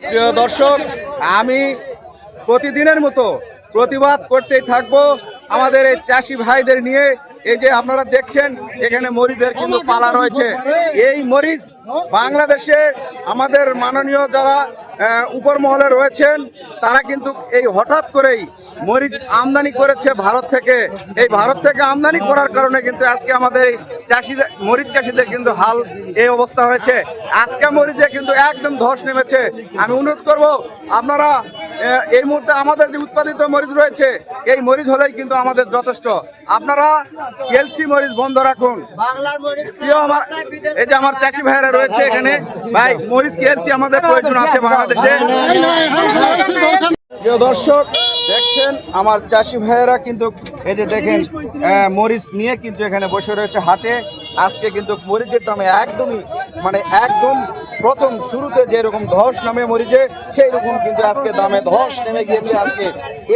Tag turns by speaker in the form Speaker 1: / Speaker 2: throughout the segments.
Speaker 1: প্রিয় দর্শক, আমি প্রতিদিনের মতো প্রতিবাদ করতেই থাকবো আমাদের এই চাষি ভাইদের নিয়ে। এই যে আপনারা দেখছেন এখানে মরিচের কিন্তু পালা রয়েছে। এই মরিচ বাংলাদেশে আমাদের মাননীয় যারা উপর মহলে রয়েছেন তারা কিন্তু এই হঠাৎ করেই মরিচ আমদানি করেছে ভারত থেকে। এই ভারত থেকে আমদানি করার কারণে কিন্তু আজকে আমাদের চাষিদের মরিচ চাষিদের কিন্তু হাল এই অবস্থা হয়েছে। আজকে মরিচে কিন্তু একদম ধস নেমেছে। আমি অনুরোধ করব আপনারা এই মুহূর্তে আমাদের যে উৎপাদিত মরিচ রয়েছে এই মরিচ হলেই কিন্তু আমাদের যথেষ্ট। আপনারা এলসি মরিচ বন্ধ রাখুন। আমার এই যে আমার চাষি ভাইয়েরা রয়েছে এখানে, ভাই মরিচ এলসি আমাদের প্রয়োজন আছে বাংলাদেশে। প্রিয় দর্শক দেখছেন আমার চাষি ভাইয়েরা কিন্তু এই যে দেখেন মরিচ নিয়ে কিন্তু এখানে বসে রয়েছে হাটে। আজকে কিন্তু মরিচের দামে একদম প্রথম শুরুতে যেরকম ধস নামে মরিচে সেই রকম কিন্তু আজকে দামে ধস নেমে গিয়েছে। আজকে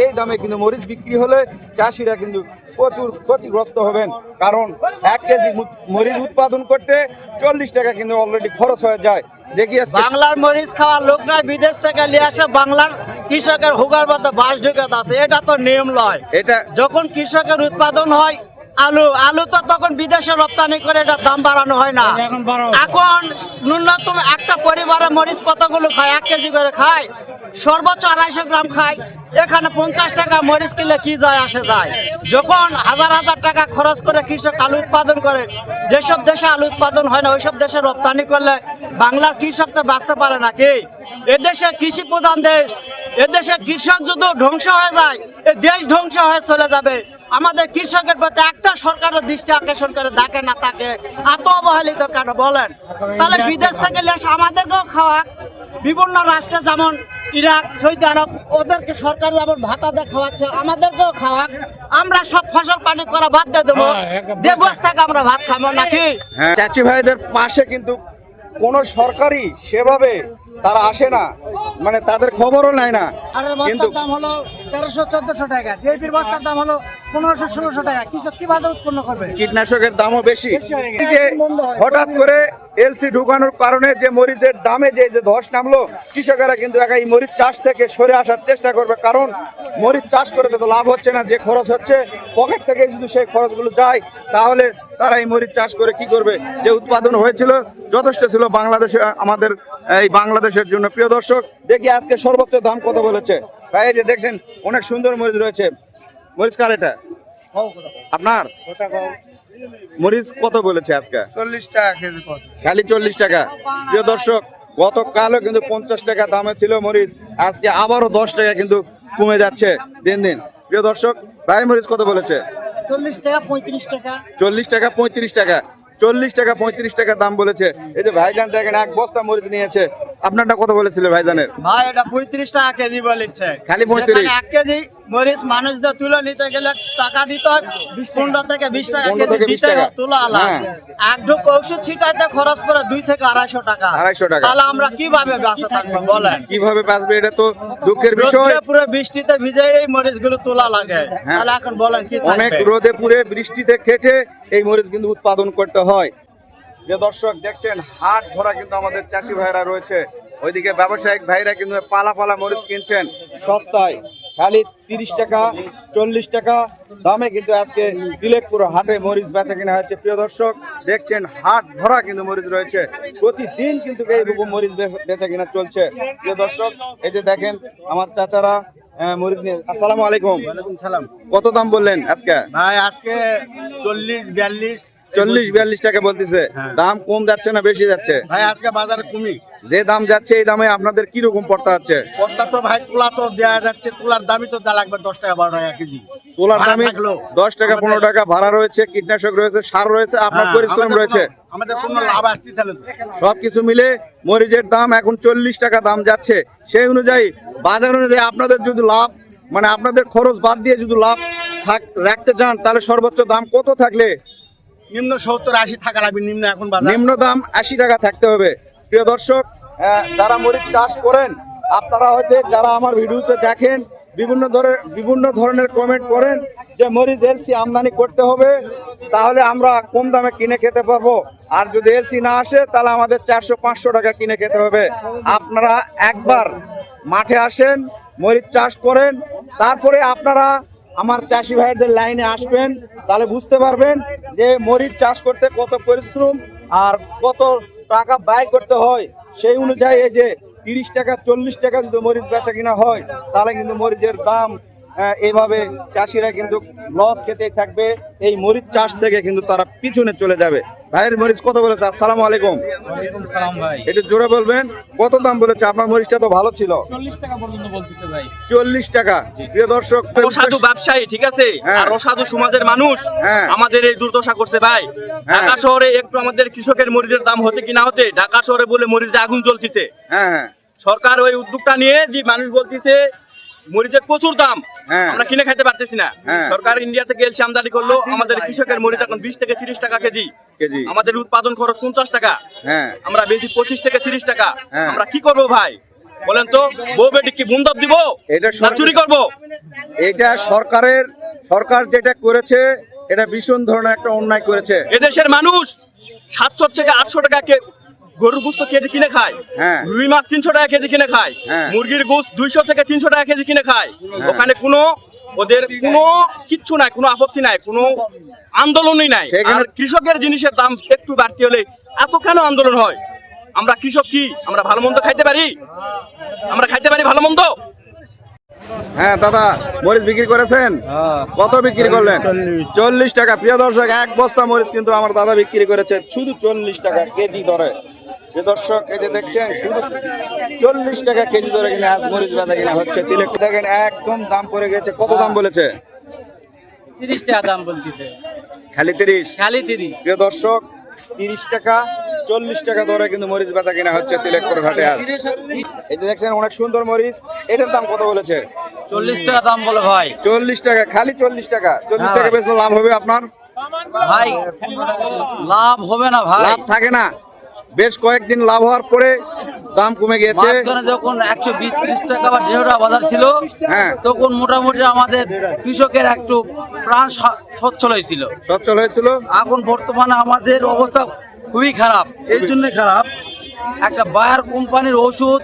Speaker 1: এই দামে কিন্তু মরিচ বিক্রি হলে চাষিরা কিন্তু প্রচুর ক্ষতিগ্রস্ত হবেন, কারণ 1 কেজি মরিচ উৎপাদন করতে 40 টাকা কিন্তু অলরেডি খরচ হয়ে যায়। দেখি
Speaker 2: বাংলার মরিচ খাওয়ার লোকরা বিদেশ থেকে নিয়ে আসে, বাংলার কৃষকের হুগার মধ্যে বাস ঢুকে আছে। এটা তো নিয়ম নয়। এটা যখন কৃষকের উৎপাদন হয় আলু তো তখন বিদেশে রপ্তানি করে এটা দাম বাড়ানো হয় না। এখন ন্যূনতম একটা পরিবারে মরিচ কতগুলো খায়? 1 কেজি করে খায়, সর্বোচ্চ 250 গ্রাম খায়। এখানে 50 টাকা মরিচ কিনলে কি যায় আসে যায়? যখন হাজার হাজার টাকা খরচ করে কৃষক আলু উৎপাদন করে, যেসব দেশে আলু উৎপাদন হয় না ওইসব দেশে রপ্তানি করলে বাংলার কৃষক তো বাঁচতে পারে না। কি এদেশে কৃষি প্রধান দেশ, এদেশে কৃষক যদি ধ্বংস হয়ে যায় এই দেশ ধ্বংস হয়ে চলে যাবে। আমাদের কৃষকের প্রতি একটা সরকারের দৃষ্টি আকর্ষণ করে দেখে না, তাকে এত অবহেলিত কেন বলেন? তাহলে বিদেশ থেকে লেস আমাদেরকেও খাওয়া, বিভিন্ন রাষ্ট্রে যেমন ইরাক, সৌদি আরব ওদেরকে সরকার যেমন ভাতা দিয়ে খাওয়াচ্ছে আমাদেরকেও খাওয়া। আমরা সব ফসল পানি করা বাদ দিয়ে দেবো, দেবস থেকে আমরা ভাত খাবো নাকি?
Speaker 1: চাচি ভাইদের পাশে কিন্তু কোন সরকারি সেভাবে তারা আসে না, তাদের খবরও নাই না।
Speaker 2: কিন্তু দাম হলো 1300-1400 টাকা, ডিএপির বস্তার দাম হলো 1500-1600 টাকা। কৃষক কিভাবে উৎপন্ন করবে?
Speaker 1: কীটনাশকের দামও বেশি। হঠাৎ করে এলসি ঢুকানোর কারণে যে মরিচের দামে যে ধস নামলো, কৃষকেরা কিন্তু এই মরিচ চাষ থেকে সরে আসার চেষ্টা করবে, কারণ মরিচ চাষ করে তো লাভ হচ্ছে না। যে খরচ হচ্ছে পকেট থেকে যদি সেই খরচগুলো যায় তাহলে তারা এই মরিচ চাষ করে কি করবে? যে উৎপাদন হয়েছিল যথেষ্ট ছিল বাংলাদেশে, আমাদের এই বাংলাদেশের জন্য। প্রিয় দর্শক, দেখি আজকে সর্বোচ্চ দাম কত বলেছে ভাই। এই যে দেখছেন অনেক সুন্দর মরিচ রয়েছে। মরিচ কার এটা? আপনার? মরিচ কত বলেছে আজকে?
Speaker 2: 40 টাকা কেজি।
Speaker 1: খালি 40 টাকা। প্রিয় দর্শক, গতকালও কিন্তু 50 টাকা দামে ছিল মরিচ, আজকে আবারও 10 টাকা কিন্তু কমে যাচ্ছে দিন দিন। প্রিয় দর্শক, ভাই মরিচ কত বলেছে?
Speaker 2: 40 টাকা 35 টাকা।
Speaker 1: 40 টাকা 35 টাকা। 40 টাকা 35 টাকা দাম বলেছে। এই যে ভাইজান দেখেন 1 বস্তা মরিচ নিয়েছে। আপনারটা কত বলেছিল ভাইজানের?
Speaker 2: ভাই এটা 35 টাকা কেজি বলেছে।
Speaker 1: খালি 35?
Speaker 2: 1 কেজি মরিচ মানুষদের তুলে নিতে গেলে টাকা দিতে হয় 15 থেকে 20 টাকা কেজি দিতে হয় তুলা আলা। এক ঢোক ঔষধ ছিটাইতে খরচ করে 2 থেকে 250 টাকা।
Speaker 1: 250 টাকা।
Speaker 2: তাহলে আমরা কিভাবে বেঁচে থাকবো বলেন?
Speaker 1: কিভাবে বাঁচবে? এটা তো দুঃখের বিষয়।
Speaker 2: পুরো বৃষ্টিতে ভিজে এই মরিচগুলো তোলা লাগে, তাহলে এখন বলেন কি থাকবে?
Speaker 1: অনেক রোদে পুড়ে বৃষ্টিতে খেটে এই মরিচ কিন্তু উৎপাদন করতে হয়। যে দর্শক দেখছেন হাট ভরা কিন্তু আমাদের চাষি ভাইরা রয়েছে। ওইদিকে ব্যবসায়িক ভাইরা কিন্তু পালা পালা মরিচ কিনছেন সস্তায়, খালি 30 টাকা 40 টাকা দামে কিন্তু আজকে তিলেকপুর হাটে মরিচ বেচা কিনা হয়েছে। প্রিয় দর্শক দেখছেন হাট ভরা কিন্তু মরিচ রয়েছে, প্রতিদিন কিন্তু এইরকম মরিচ বেচা কিনা চলছে। প্রিয় দর্শক, এই যে দেখেন আমার চাচারা মরিচ নিয়ে। আসসালামু আলাইকুম।
Speaker 2: ওয়ালাইকুম সালাম।
Speaker 1: কত দাম বললেন আজকে?
Speaker 2: ভাই আজকে 40-42
Speaker 1: 40-42 টাকা বলতেছে। দাম কম যাচ্ছে না বেশি যাচ্ছে?
Speaker 2: ভাই আজকে বাজারে কমই।
Speaker 1: যে দাম যাচ্ছে এই দামে আপনাদের কি রকম পড়তে হচ্ছে?
Speaker 2: পড়তা তো ভাই তুলা তো দেওয়া যাচ্ছে, তুলার দামই তো দেওয়া লাগবে 10 টাকা 12 টাকা কেজি।
Speaker 1: তুলার দামই 10 টাকা 15 টাকা ভাড়া রয়েছে, কীটনাশক রয়েছে, সার রয়েছে, আপনার পরিশ্রম রয়েছে,
Speaker 2: আমাদের কোনো লাভ আসতেছে না।
Speaker 1: সবকিছু মিলে মরিচের দাম এখন 40 টাকা দাম যাচ্ছে। সেই অনুযায়ী বাজার অনুযায়ী আপনাদের যদি লাভ আপনাদের খরচ বাদ দিয়ে যদি লাভ রাখতে চান তাহলে সর্বোচ্চ দাম কত থাকলে?
Speaker 2: নিম্ন 70-80 টাকা লাগবে নিম্ন। এখন
Speaker 1: নিম্ন দাম 80 টাকা থাকতে হবে। প্রিয় দর্শক, যারা মরিচ চাষ করেন আপনারা হয়তো যারা আমার ভিডিওতে দেখেন বিভিন্ন ধরনের কমেন্ট করেন যে মরিচ এলসি আমদানি করতে হবে, তাহলে আমরা কম দামে কিনে খেতে পারবো। আর যদি এলসি না আসে তাহলে আমাদের 400-500 টাকা কিনে খেতে হবে। আপনারা একবার মাঠে আসেন, মরিচ চাষ করেন, তারপরে আপনারা আমার চাষি ভাইদের লাইনে আসবেন, তাহলে বুঝতে পারবেন যে মরিচ চাষ করতে কত পরিশ্রম আর কত টাকা ব্যয় করতে হয়। সেই অনুযায়ী এই যে 30 টাকা 40 টাকা যদি মরিচ বেচা কিনা হয়, তাহলে কিন্তু মরিচের দাম এইভাবে চাষিরা কিন্তু লস খেতেই থাকবে। এই মরিচ চাষ থেকে কিন্তু তারা পিছনে চলে যাবে। ভাইয়ের মরিচ কত বলেছে? আসসালামু আলাইকুম।
Speaker 3: ওয়ালাইকুম সালাম ভাই।
Speaker 1: একটু জোরে বলবেন, কত দাম বলেছে? আপনার মরিচটা তো ভালো ছিল।
Speaker 3: 40 টাকা পর্যন্ত বলতেছে ভাই।
Speaker 1: 40 টাকা। প্রিয় দর্শক,
Speaker 4: অসাধু ব্যবসায়ী, ঠিক আছে,
Speaker 1: হ্যাঁ।
Speaker 4: আর অসাধু সমাজের মানুষ
Speaker 1: হ্যাঁ।
Speaker 4: আমাদের এই দুর্দশা করছে ভাই। ঢাকা শহরে একটু আমাদের কৃষকের মরিচের দাম হতে কি না হতে, ঢাকা শহরে বলে মরিচে আগুন জ্বলতেছে।
Speaker 1: হ্যাঁ হ্যাঁ
Speaker 4: সরকার ওই উদ্যোগটা নিয়ে যে মানুষ বলতেছে মরিচের প্রচুর দাম,
Speaker 1: হ্যাঁ।
Speaker 4: আমরা কিনে খাইতে পারতেছি না।
Speaker 1: হ্যাঁ।
Speaker 4: সরকার ইন্ডিয়া থেকে এলসি আমদানি করলো, আমাদের কৃষকের মরিচ এখন 20 থেকে 30 টাকা কেজি। আমাদের উৎপাদন খরচ 50 টাকা,
Speaker 1: হ্যাঁ
Speaker 4: আমরা বেশি 25 থেকে 30 টাকা।
Speaker 1: হ্যাঁ।
Speaker 4: আমরা কি করবো ভাই বলেন তো? বউ বেটি কি বুন্দব দিব,
Speaker 1: এটা
Speaker 4: না চুরি করবো?
Speaker 1: এটা সরকার যেটা করেছে, এটা ভীষণ ধরনের একটা অন্যায় করেছে।
Speaker 4: এদেশের মানুষ 700 থেকে 800 টাকা গরুর গোস্ত কেজি কিনে খায়,
Speaker 1: হ্যাঁ।
Speaker 4: রুই মাছ 300 টাকা কেজি কিনে খায়,
Speaker 1: হ্যাঁ।
Speaker 4: মুরগির গোস্ত 200 থেকে 300 টাকা কেজি কিনে খায়। ওখানে ওদের কোনো কিচ্ছু নাই, কোনো আপত্তি নাই, কোনো আন্দোলনই নাই।
Speaker 1: সেখানে-
Speaker 4: আর কৃষকের জিনিসের দাম একটু বাড়তি হলে এত কেন আন্দোলন হয়? আমরা কৃষক কি আমরা ভালো মন্দ খাইতে পারি? আমরা খাইতে পারি ভালো মন্দ?
Speaker 1: হ্যাঁ দাদা, মরিচ বিক্রি করেছেন? কত বিক্রি করলেন? 40 টাকা। প্রিয় দর্শক, এক বস্তা মরিচ কিন্তু আমার দাদা বিক্রি করেছে শুধু 40 টাকা কেজি দরে। প্রিয় দর্শক, এই যে দেখছেন শুধু 40 টাকা কেজি দরে কিনে আজ মরিচ বেচা কিনা হচ্ছে। তিলেক দেখেন একদম দাম পড়ে গেছে। কত দাম বলেছে?
Speaker 3: 30 টাকা দাম বলতেছে।
Speaker 1: খালি 30।
Speaker 3: খালি 30।
Speaker 1: প্রিয় দর্শক, 30 টাকা 40 টাকা দরে কিন্তু মরিচ বেচা কিনা হচ্ছে তিলেকপুর ঘাটে আজ। এই যে দেখছেন অনেক সুন্দর মরিচ, এটার দাম কত বলেছে?
Speaker 3: 40 টাকা দাম বলে ভাই।
Speaker 1: 40 টাকা, খালি 40 টাকা। 40 টাকা বেচলে লাভ হবে আপনার?
Speaker 3: ভাই লাভ হবে না ভাই।
Speaker 1: লাভ থাকে না। বেশ কয়েকদিন লাভ হওয়ার পরে দাম কমে গিয়েছে।
Speaker 3: মাঝখানে যখন 120-30 টাকা বা 1.5 টাকা বাজার ছিল,
Speaker 1: হ্যাঁ।
Speaker 3: তখন মোটামুটি আমাদের কৃষকের একটু প্রাণ সচ্ছল হয়েছিল।
Speaker 1: সচ্ছল হয়েছিল।
Speaker 3: এখন বর্তমানে আমাদের অবস্থা খুবই খারাপ। এই জন্য খারাপ, একটা বায়ার কোম্পানির ওষুধ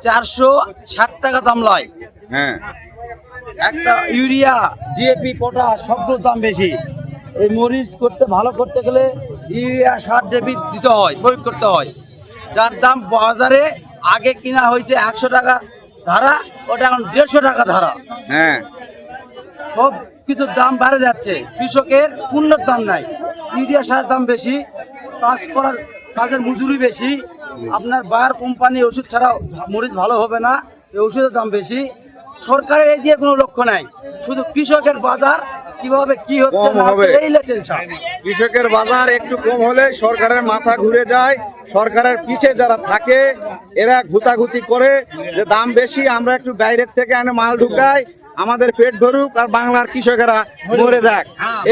Speaker 3: 460 টাকা দাম লয়,
Speaker 1: হ্যাঁ
Speaker 3: একটা ইউরিয়া ডিএপি পটাশ সবগুলোর দাম বেশি। এই মরিচ ভালো করতে গেলে ইউরিয়া সার ডিএপি দিতে হয়, প্রয়োগ করতে হয়, যার দাম বাজারে আগে কিনা হয়েছে 100 টাকা ধারা, ওটা এখন 150 টাকা ধারা।
Speaker 1: হ্যাঁ
Speaker 3: সব কিছুর দাম বেড়ে যাচ্ছে, কৃষকের পণ্যের দাম নাই। ইউরিয়া সারের দাম বেশি, কাজের মজুরি বেশি। আপনার বায়ার কোম্পানি ওষুধ ছাড়া মরিচ ভালো হবে না, এই ওষুধের দাম বেশি। সরকারের এই দিয়ে কোনো লক্ষ্য নাই, শুধু কৃষকের বাজার কিভাবে কি হচ্ছে
Speaker 1: কম
Speaker 3: না
Speaker 1: হবে।
Speaker 3: হচ্ছে এই টেনশন।
Speaker 1: কৃষকের বাজার একটু কম হলে সরকারের মাথা ঘুরে যায়। সরকারের পিছে যারা থাকে এরা ঘুতাঘুতি করে যে দাম বেশি, আমরা একটু বাইরের থেকে এনে মাল ঢুকাই, আমাদের পেট ভরুক আর বাংলার কৃষকেরা মরে যাক।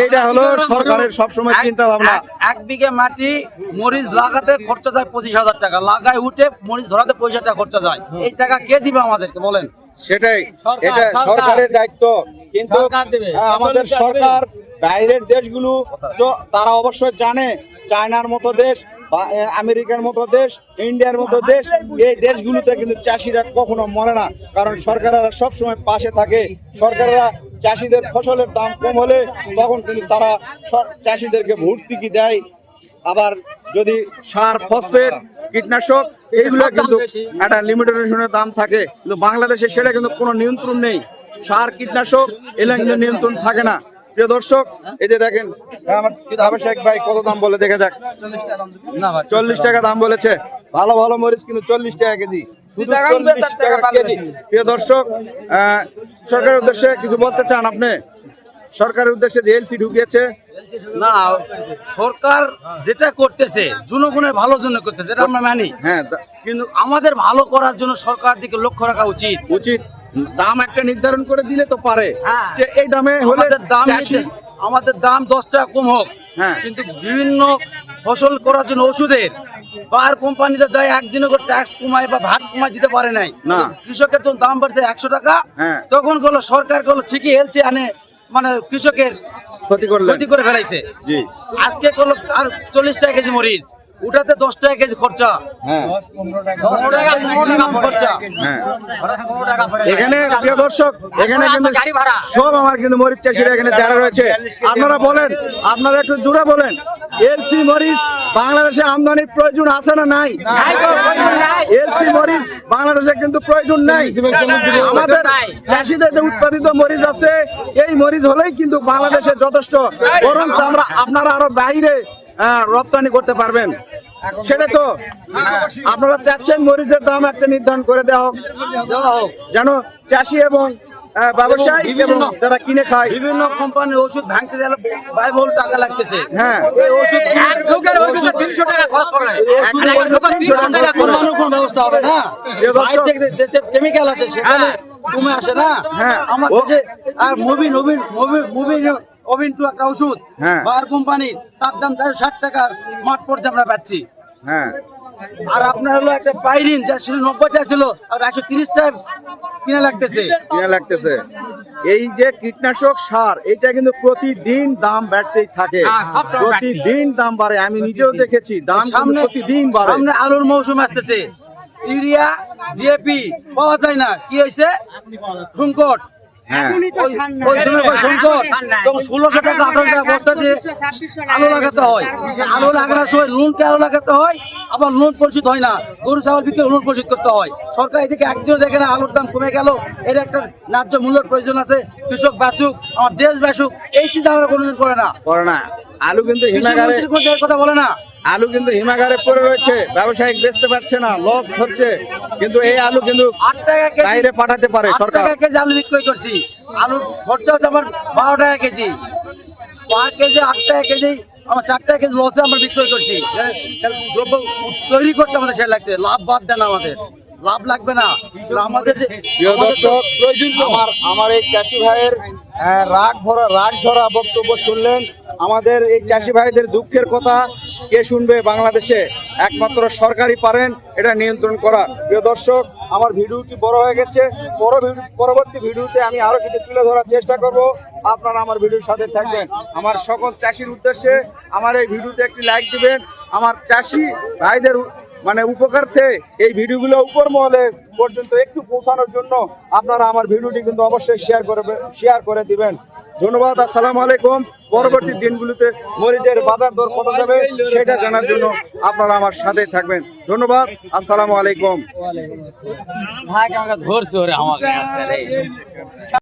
Speaker 1: এইটা হলো সরকারের সবসময় চিন্তা ভাবনা।
Speaker 3: এক বিঘে মাটি মরিচ লাগাতে খরচা যায় 25,000 টাকা, লাগায় উঠে মরিচ ধরাতে 25,000 টাকা খরচা যায়। এই টাকা কে দিবে আমাদেরকে বলেন?
Speaker 1: সেটাই,
Speaker 3: সরকার,
Speaker 1: এটা
Speaker 3: সরকার।
Speaker 1: সরকারের দায়িত্ব। কিন্তু
Speaker 3: সরকার দেবে।
Speaker 1: আমাদের সরকার বাইরের দেশগুলো তো তারা অবশ্যই জানে, চায়নার মতো দেশ বা আমেরিকার মতো দেশ, ইন্ডিয়ার মতো দেশ, এই দেশগুলোতে কিন্তু চাষিরা কখনো মরে না, কারণ সরকারেরা সবসময় পাশে থাকে। সরকারেরা চাষিদের ফসলের দাম কম হলে তখন কিন্তু তারা চাষিদেরকে ভর্তুকি দেয়। আবার যদি সার, ফসফেট, কীটনাশক এইগুলো কিন্তু একটা লিমিটেশনের দাম থাকে, কিন্তু বাংলাদেশে সেটা কিন্তু কোনো নিয়ন্ত্রণ নেই। সার, কীটনাশক এগুলো কিন্তু নিয়ন্ত্রণ থাকে না। প্রিয় দর্শক, এই যে দেখেন আমার আবশ্যক ভাই কত দাম বলে দেখে যাক। 40 টাকা দাম বলেছে। ভালো ভালো মরিচ কিন্তু 40 টাকা কেজি, শুধু 40 টাকা কেজি। প্রিয় দর্শক, সরকারের উদ্দেশ্যে কিছু বলতে চান আপনি? সরকারের উদ্দেশ্যে যে এলসি ঢুকিয়েছে,
Speaker 3: না, সরকার যেটা করতেছে জনগণের ভালোর জন্য করতেছে, এটা আমরা মানি।
Speaker 1: হ্যাঁ
Speaker 3: কিন্তু আমাদের ভালো করার জন্য সরকার দিকে লক্ষ্য রাখা উচিত।
Speaker 1: উচিত। দাম একটা নির্ধারণ করে দিলে তো পারে
Speaker 3: হ্যাঁ।
Speaker 1: যে এই দামে হলে
Speaker 3: আমাদের দাম 10 টাকা কম হোক,
Speaker 1: হ্যাঁ।
Speaker 3: কিন্তু বিভিন্ন ফসল করার জন্য ওষুধের বাহার কোম্পানিতে যায় একদিনও করে ট্যাক্স কমায় বা ভাট কমায় দিতে পারে নাই
Speaker 1: না।
Speaker 3: কৃষকের যখন দাম বাড়ছে 100 টাকা,
Speaker 1: হ্যাঁ।
Speaker 3: তখন গুলো সরকার গুলো ঠিকই হেলছে আনে, মানে কৃষকের
Speaker 1: ক্ষতি করলেন।
Speaker 3: ক্ষতি করে ফেলাইছে।
Speaker 1: জি।
Speaker 3: আজকে করলো আর 40 টাকা কেজি মরিচ, ওটাতে 10 টাকা কেজি খরচা,
Speaker 1: হ্যাঁ
Speaker 3: 10 টাকা কেজি মিনিমাম খরচা।
Speaker 1: হ্যাঁ এখানে প্রিয় দর্শক, এখানে কিন্তু সব আমার কিন্তু মরিচ চাষিরা এখানে যারা রয়েছে, আপনারা বলেন, আপনারা একটু জোরে বলেন, এলসি মরিচ বাংলাদেশে আমদানির প্রয়োজন আছে না নাই? এলসি মরিচ বাংলাদেশে কিন্তু প্রয়োজন নাই। আমাদের চাষিদের যে উৎপাদিত মরিচ আছে, এই মরিচ হলেই কিন্তু বাংলাদেশে যথেষ্ট, বরং আমরা আপনারা আরো বাইরে রপ্তানি করতে পারবেন। সেটা তো আপনারা চাচ্ছেন মরিচের দাম একটা নির্ধারণ করে দেওয়া হোক, যেন চাষি এবং ব্যবসায়ী এবং যারা কিনে খায়।
Speaker 3: বিভিন্ন কোম্পানির ওষুধ ভাঙতে গেলে ব্যয়বহুল টাকা লাগতেছে।
Speaker 1: হ্যাঁ।
Speaker 3: এই ওষুধ লোকের ওষুধে 300 টাকা খরচ করে,
Speaker 1: ওষুধ
Speaker 3: 300 টাকা কমানোর কোনো ব্যবস্থা হবে না। বাইরে থেকে দেশে কেমিক্যাল আছে, সেখানে কমে আসে না।
Speaker 1: হ্যাঁ।
Speaker 3: আমার দেশে আর ওভিন টু একটা ওষুধ
Speaker 1: হ্যাঁ।
Speaker 3: বাহার কোম্পানির, তার দাম 60 টাকা মাঠ পর্যায়ে আমরা পাচ্ছি।
Speaker 1: হ্যাঁ
Speaker 3: আর আপনার হলো একটা পাইরিন, যা ছিল 90 টাকা ছিল, আর 130 টাকা কিনা লাগতেছে।
Speaker 1: কিনা লাগতেছে। এই যে কীটনাশক সার, এটা কিন্তু প্রতিদিন দাম বাড়তেই থাকে, প্রতিদিন দাম বাড়ে। আমি নিজেও দেখেছি দাম কিন্তু প্রতিদিন বাড়ে।
Speaker 3: সামনে আলুর মৌসুম আসতেছে, ইউরিয়া ডিএপি পাওয়া যায় না, কি হয়েছে? সংকট।
Speaker 1: হ্যাঁ
Speaker 3: ওই সময় সংকট, তখন 1600 টাকা 1800 টাকা বস্তা দিয়ে আলু লাগাতে হয়। আলু লাগানোর সময় লোনকে আলু লাগাতে হয়, আবার লোন পরিশোধ হয় না, গরু ছাগল বিক্রি লোন পরিশোধ করতে হয়। সরকার এদিকে একদিনও দেখে না আলুর দাম কমে গেল, এর একটা ন্যায্য মূল্যের প্রয়োজন আছে, কৃষক বাঁচুক, আমার দেশ বাঁচুক, এই চিন্তা আমরা কোনোদিন করে না।
Speaker 1: করে না। আলু কিন্তু
Speaker 3: কৃষি
Speaker 1: হিমাগারে,
Speaker 3: মন্ত্রী কোনো এর কথা বলে না।
Speaker 1: আলু কিন্তু হিমাগারে পড়ে রয়েছে, ব্যবসায়িক বেচতে পারছে না, লস হচ্ছে। কিন্তু এই আলু কিন্তু
Speaker 3: 8 টাকা কেজি
Speaker 1: বাইরে পাঠাতে পারে
Speaker 3: 8
Speaker 1: সরকার।
Speaker 3: টাকা কেজি আলু বিক্রয় করছি, আলুর খরচা হচ্ছে আমার 12 টাকা কেজি, 5 কেজি 8 টাকা কেজি, আমার 4 টাকা কেজি লসে আমরা বিক্রয় করছি। দ্রব্য তৈরি করতে আমাদের সে লাগছে, লাভ বাদ দেন, আমাদের লাভ লাগবে না। আমাদের যে
Speaker 1: প্রিয় দর্শক,
Speaker 3: প্রয়োজন তো
Speaker 1: আমার এই চাষি ভাইয়ের রাগ ঝরা বক্তব্য শুনলেন। আমাদের এই চাষি ভাইদের দুঃখের কথা কে শুনবে বাংলাদেশে? একমাত্র সরকারই পারেন এটা নিয়ন্ত্রণ করা। প্রিয় দর্শক, আমার ভিডিওটি বড় হয়ে গেছে, পরবর্তী ভিডিওতে আমি আরো কিছু তুলে ধরার চেষ্টা করব। আপনারা আমার ভিডিওর সাথে থাকবেন। আমার সকল চাষির উদ্দেশ্যে আমার এই ভিডিওতে একটি লাইক দিবেন। আমার চাষি ভাইদের উপকার্থে এই ভিডিওগুলো উপর মহলে পর্যন্ত একটু পৌঁছানোর জন্য আপনারা আমার ভিডিওটি কিন্তু অবশ্যই শেয়ার করে দিবেন। ধন্যবাদ। আসসালামু আলাইকুম। পরবর্তী দিনগুলোতে মরিচের বাজার দর কত যাবে সেটা জানার জন্য আপনারা আমার সাথে থাকবেন। ধন্যবাদ। আসসালামু আলাইকুম।
Speaker 3: ভাই আমাকে ধরছে ওরে আমাকে।